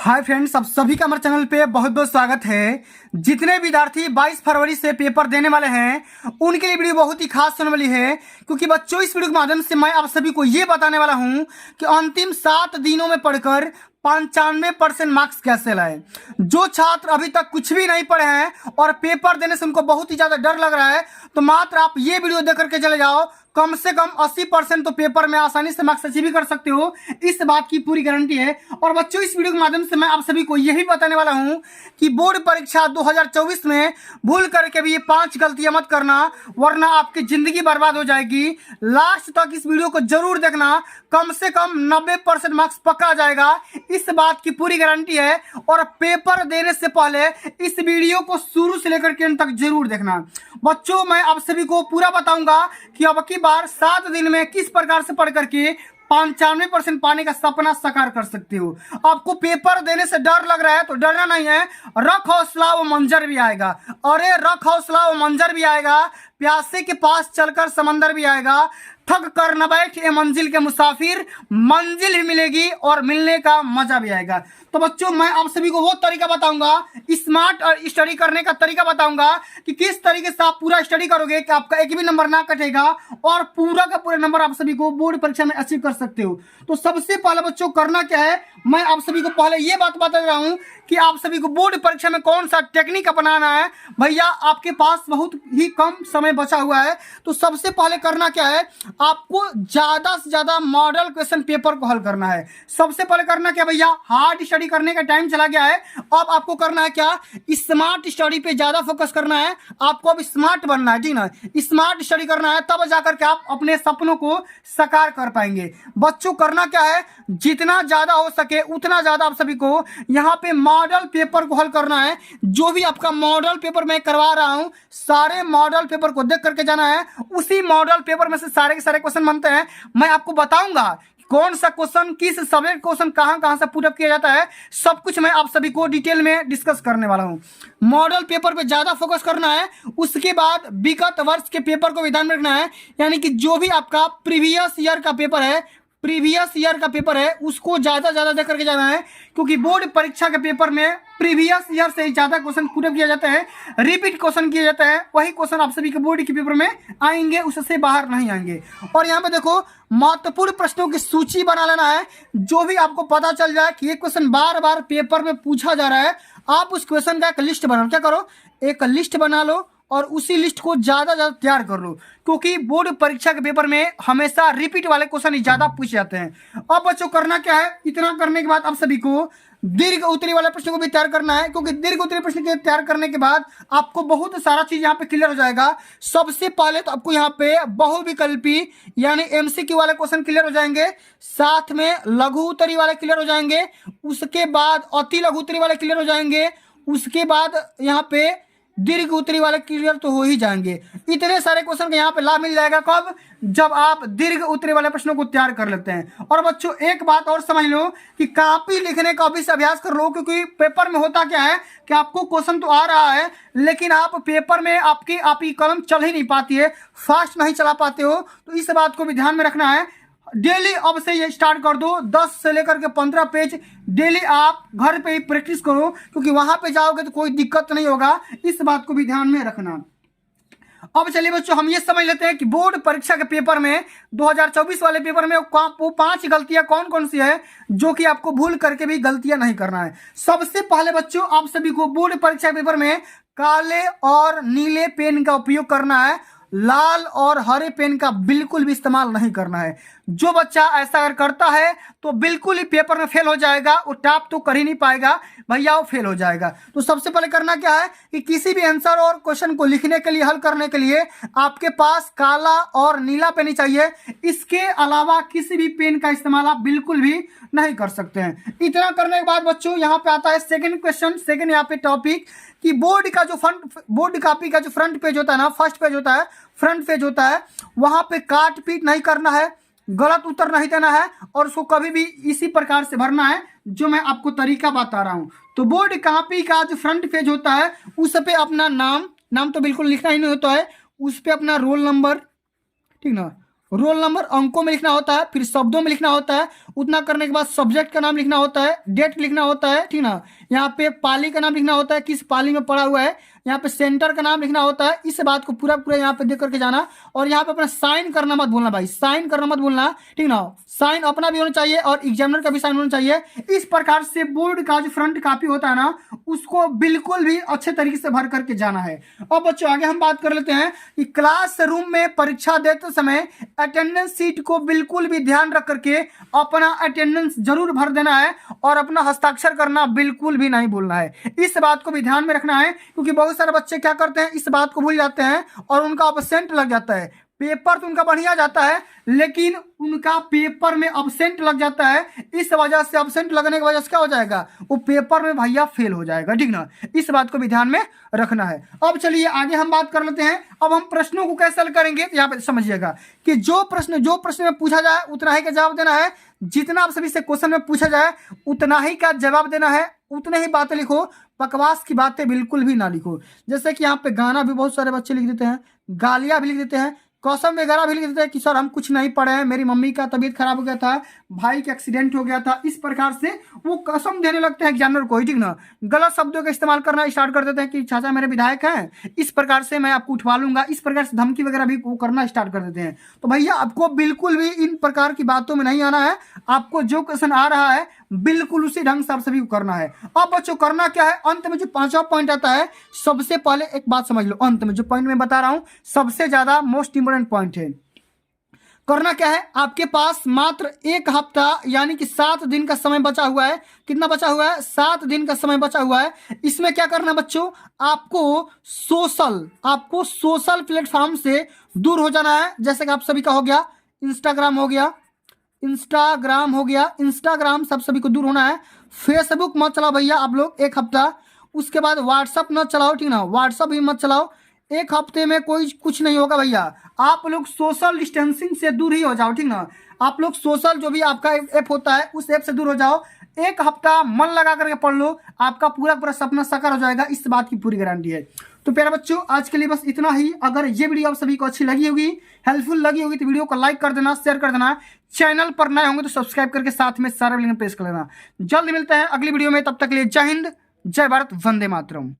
Hi friends, आप सभी का हमारे चैनल पे बहुत बहुत स्वागत है। जितने विद्यार्थी 22 फरवरी से पेपर देने वाले हैं उनके लिए वीडियो बहुत ही खास होने वाली है, क्योंकि बच्चों इस वीडियो के माध्यम से मैं आप सभी को ये बताने वाला हूं कि अंतिम 7 दिनों में पढ़कर 95% मार्क्स कैसे लाए। जो छात्र अभी तक कुछ भी नहीं पढ़े हैं और पेपर देने से उनको बहुत ही ज्यादा डर लग रहा है, तो मात्र आप ये वीडियो देख करके चले जाओ। कम से कम 80% तो पेपर में आसानी से मार्क्स अचीव कर सकते हो, इस बात की पूरी गारंटी है। और बच्चों इस वीडियो के माध्यम से मैं आप सभी को यही बताने वाला हूं कि बोर्ड परीक्षा 2024 में भूल करके भी ये 5 गलतियां मत करना, वरना आपकी जिंदगी बर्बाद हो जाएगी। लास्ट तक इस वीडियो को जरूर देखना, कम से कम 90% मार्क्स पक्का आ जाएगा, इस बात की पूरी गारंटी है। और पेपर देने से पहले इस वीडियो को शुरू से लेकर के अंत तक जरूर देखना। बच्चों मैं आप सभी को पूरा बताऊंगा कि अब की बार 7 दिन में किस प्रकार से पढ़ करके 95% पाने का सपना साकार कर सकते हो। आपको पेपर देने से डर लग रहा है तो डरना नहीं है, रख हौसला वो मंजर भी आएगा। अरे रख हौसला वो मंजर भी आएगा, प्यासे के पास चलकर समंदर भी आएगा। थक कर न बैठ ये मंजिल के मुसाफिर, मंजिल ही मिलेगी और मिलने का मजा भी आएगा। तो बच्चों मैं आप सभी को वो तरीका बताऊंगा, स्मार्ट और स्टडी करने का तरीका बताऊंगा कि किस तरीके से आप पूरा स्टडी करोगे कि आपका एक भी नंबर ना कटेगा और पूरा का पूरा नंबर आप सभी को बोर्ड परीक्षा में अचीव कर सकते हो। तो सबसे पहले बच्चों करना क्या है, मैं आप सभी को पहले ये बात बता रहा हूं कि आप सभी को बोर्ड परीक्षा में कौन सा टेक्निक अपनाना है। भैया आपके पास बहुत ही कम समय बचा हुआ है, तो सबसे पहले करना क्या है, आपको ज्यादा से ज्यादा मॉडल क्वेश्चन पेपर को हल करना है। सबसे पहले करना क्या भैया, हार्ड स्टडी करने का टाइम चला गया है, अब आपको करना है क्या, स्मार्ट स्टडी पे ज्यादा फोकस करना है। आपको अब स्मार्ट बनना है, ठीक ना, स्मार्ट स्टडी करना है, तब जाकर के आप अपने सपनों को साकार कर पाएंगे। बच्चों करना क्या है, जितना ज्यादा हो सके उतना ज्यादा आप सभी को यहाँ पे मॉडल पेपर को हल करना है। जो भी आपका मॉडल पेपर मैं करवा रहा हूं, सारे मॉडल पेपर को देख करके जाना है। उसी मॉडल पेपर में से सारे के सारे क्वेश्चन बनते हैं। मैं आपको बताऊंगा कौन सा क्वेश्चन किस सब्जेक्ट क्वेश्चन कहां से पुट अप किया जाता है, सब कुछ मैं आप सभी को डिटेल में डिस्कस करने वाला हूं। मॉडल पेपर पे ज्यादा फोकस करना है, उसके बाद विगत वर्ष के पेपर को भी ध्यान में रखना है। यानी कि जो भी आपका प्रीवियस ईयर का पेपर है उसको ज्यादा देख करके जाना है, क्योंकि बोर्ड परीक्षा के पेपर में प्रीवियस ईयर से ज्यादा क्वेश्चन पुट अप किया जाता है, रिपीट क्वेश्चन किया जाता है। वही क्वेश्चन आप सभी के बोर्ड के पेपर में आएंगे, उससे बाहर नहीं आएंगे। और यहाँ पे देखो महत्वपूर्ण प्रश्नों की सूची बना लेना है। जो भी आपको पता चल जाए कि ये क्वेश्चन बार बार पेपर में पूछा जा रहा है, आप उस क्वेश्चन का एक लिस्ट बनाओ। क्या करो, एक लिस्ट बना लो और उसी लिस्ट को ज्यादा तैयार कर लो, क्योंकि बोर्ड परीक्षा के पेपर में हमेशा रिपीट वाले क्वेश्चन ज्यादा पूछे जाते हैं। अब बच्चों करना क्या है, इतना करने के बाद आप सभी को दीर्घ उत्तरी वाले प्रश्न को भी तैयार करना है, क्योंकि दीर्घ उत्तरी प्रश्न के तैयार करने के बाद आपको बहुत सारा चीज यहाँ पे क्लियर हो जाएगा। सबसे पहले तो आपको यहाँ पे बहुविकल्पी यानी एमसीक्यू वाले क्वेश्चन क्लियर हो जाएंगे, साथ में लघु उत्तरी वाले क्लियर हो जाएंगे, उसके बाद अति लघु उत्तरी वाले क्लियर हो जाएंगे, उसके बाद यहाँ पे दीर्घ उत्तरी वाले क्लियर तो हो ही जाएंगे। इतने सारे क्वेश्चन का यहाँ पे लाभ मिल जाएगा कब, जब आप दीर्घ उत्तरी वाले प्रश्नों को तैयार कर लेते हैं। और बच्चों एक बात और समझ लो कि कॉपी लिखने का अभी से अभ्यास कर लो, क्योंकि पेपर में होता क्या है कि आपको क्वेश्चन तो आ रहा है, लेकिन आप पेपर में आपकी कलम चल ही नहीं पाती है, फास्ट नहीं चला पाते हो। तो इस बात को भी ध्यान में रखना है। डेली अब से ये स्टार्ट कर दो, 10 से लेकर के 15 पेज डेली आप घर पे ही प्रैक्टिस करो, क्योंकि वहां पे जाओगे तो कोई दिक्कत नहीं होगा, इस बात को भी ध्यान में रखना। अब चलिए बच्चों हम ये समझ लेते हैं कि बोर्ड परीक्षा के पेपर में 2024 वाले पेपर में वो 5 गलतियां कौन कौन सी है जो कि आपको भूल करके भी गलतियां नहीं करना है। सबसे पहले बच्चों आप सभी को बोर्ड परीक्षा के पेपर में काले और नीले पेन का उपयोग करना है, लाल और हरे पेन का बिल्कुल भी इस्तेमाल नहीं करना है। जो बच्चा ऐसा अगर करता है तो बिल्कुल ही पेपर में फेल हो जाएगा, वो टॉप तो कर ही नहीं पाएगा भैया, वो फेल हो जाएगा। तो सबसे पहले करना क्या है कि किसी भी आंसर और क्वेश्चन को लिखने के लिए, हल करने के लिए आपके पास काला और नीला पेन ही चाहिए। इसके अलावा किसी भी पेन का इस्तेमाल आप बिल्कुल भी नहीं कर सकते हैं। इतना करने के बाद बच्चों यहाँ पे आता है सेकंड क्वेश्चन, सेकंड यहाँ पे टॉपिक कि बोर्ड कॉपी का जो फ्रंट पेज होता है ना, फर्स्ट पेज होता है, फ्रंट पेज होता है, वहां पे काट पीट नहीं करना है, गलत उत्तर नहीं देना है, और उसको कभी भी इसी प्रकार से भरना है जो मैं आपको तरीका बता रहा हूं। तो बोर्ड कॉपी का जो फ्रंट पेज होता है उस पे अपना नाम तो बिल्कुल लिखना ही नहीं होता है, उस पे अपना रोल नंबर, ठीक ना, रोल नंबर अंकों में लिखना होता है, फिर शब्दों में लिखना होता है। उतना करने के बाद सब्जेक्ट का नाम लिखना होता है, डेट लिखना होता है, ठीक ना। यहाँ पे पाली का नाम लिखना होता है, किस पाली में पड़ा हुआ है। यहाँ पे सेंटर का नाम लिखना होता है। इस बात को पूरा पूरा यहाँ पे देख करके जाना। और यहाँ पे अपना साइन करना मत भूलना भाई, साइन करना मत भूलना, ठीक ना। साइन अपना भी होना चाहिए और एग्जामिनर का भी साइन होना चाहिए। इस प्रकार से बोर्ड का जो फ्रंट कॉपी होता है ना, उसको बिल्कुल भी अच्छे तरीके से भर करके जाना है। अब बच्चों आगे हम बात कर लेते हैं कि क्लासरूम में परीक्षा देते समय अटेंडेंस सीट को बिल्कुल भी ध्यान रख करके अपना अटेंडेंस जरूर भर देना है और अपना हस्ताक्षर करना बिल्कुल भी नहीं भूलना है। इस बात को भी ध्यान में रखना है, क्योंकि बहुत सारे बच्चे क्या करते हैं, इस बात को भूल जाते हैं और उनका अब्सेंट लग जाता है। पेपर तो उनका बढ़िया जाता है, लेकिन उनका पेपर में अब्सेंट लग जाता है। इस वजह से अब्सेंट लगने की वजह से क्या हो जाएगा, वो पेपर में भैया फेल हो जाएगा, ठीक ना। इस बात को भी ध्यान में रखना है। अब चलिए आगे हम बात कर लेते हैं। अब हम प्रश्नों को कैसे हल करेंगे, यहाँ पे समझिएगा कि जो प्रश्न में पूछा जाए उतना ही का जवाब देना है। जितना आप सभी से क्वेश्चन में पूछा जाए उतना ही का जवाब देना है, उतने ही बातें लिखो। बकवास की बातें बिल्कुल भी ना लिखो। जैसे कि यहाँ पे गाना भी बहुत सारे बच्चे लिख देते हैं, गालियां भी लिख देते हैं, कसम वगैरह भी लिख देते हैं कि सर हम कुछ नहीं पढ़े हैं, मेरी मम्मी का तबीयत खराब हो गया था, भाई का एक्सीडेंट हो गया था। इस प्रकार से वो कसम देने लगते हैं एग्जामिनर को, ठीक ना। गलत शब्दों का इस्तेमाल करना स्टार्ट कर देते हैं कि चाचा मेरे विधायक हैं, इस प्रकार से मैं आपको उठवा लूंगा। इस प्रकार से धमकी वगैरह भी वो करना स्टार्ट कर देते हैं। तो भैया आपको बिल्कुल भी इन प्रकार की बातों में नहीं आना है। आपको जो क्वेश्चन आ रहा है बिल्कुल उसी ढंग से आप सभी को करना है। अब बच्चों करना क्या है, अंत में जो 5वां पॉइंट आता है, सबसे पहले एक बात समझ लो, अंत में जो पॉइंट मैं बता रहा हूं सबसे ज्यादा मोस्ट इंपोर्टेंट पॉइंट है। करना क्या है, आपके पास मात्र 1 हफ्ता यानी कि 7 दिन का समय बचा हुआ है। कितना बचा हुआ है, 7 दिन का समय बचा हुआ है। इसमें क्या करना है बच्चों, आपको सोशल प्लेटफॉर्म से दूर हो जाना है। जैसे कि आप सभी का हो गया इंस्टाग्राम हो गया, इंस्टाग्राम सब सभी को दूर होना है। फेसबुक मत चलाओ भैया आप लोग 1 हफ्ता। उसके बाद व्हाट्सअप मत चलाओ, ठीक ना, व्हाट्सअप भी मत चलाओ। 1 हफ्ते में कोई कुछ नहीं होगा भैया। आप लोग सोशल डिस्टेंसिंग से दूर ही हो जाओ, ठीक ना। आप लोग सोशल जो भी आपका ऐप होता है उस ऐप से दूर हो जाओ। 1 हफ्ता मन लगा करके पढ़ लो, आपका पूरा पूरा सपना साकार हो जाएगा, इस बात की पूरी गारंटी है। तो प्यारे बच्चों आज के लिए बस इतना ही। अगर ये वीडियो आप सभी को अच्छी लगी होगी, हेल्पफुल लगी होगी, तो वीडियो को लाइक कर देना, शेयर कर देना। चैनल पर नए होंगे तो सब्सक्राइब करके साथ में सारा लिंक प्रेस कर लेना। जल्द मिलते हैं अगली वीडियो में, तब तक के लिए जय हिंद, जय भारत, वंदे मातरम।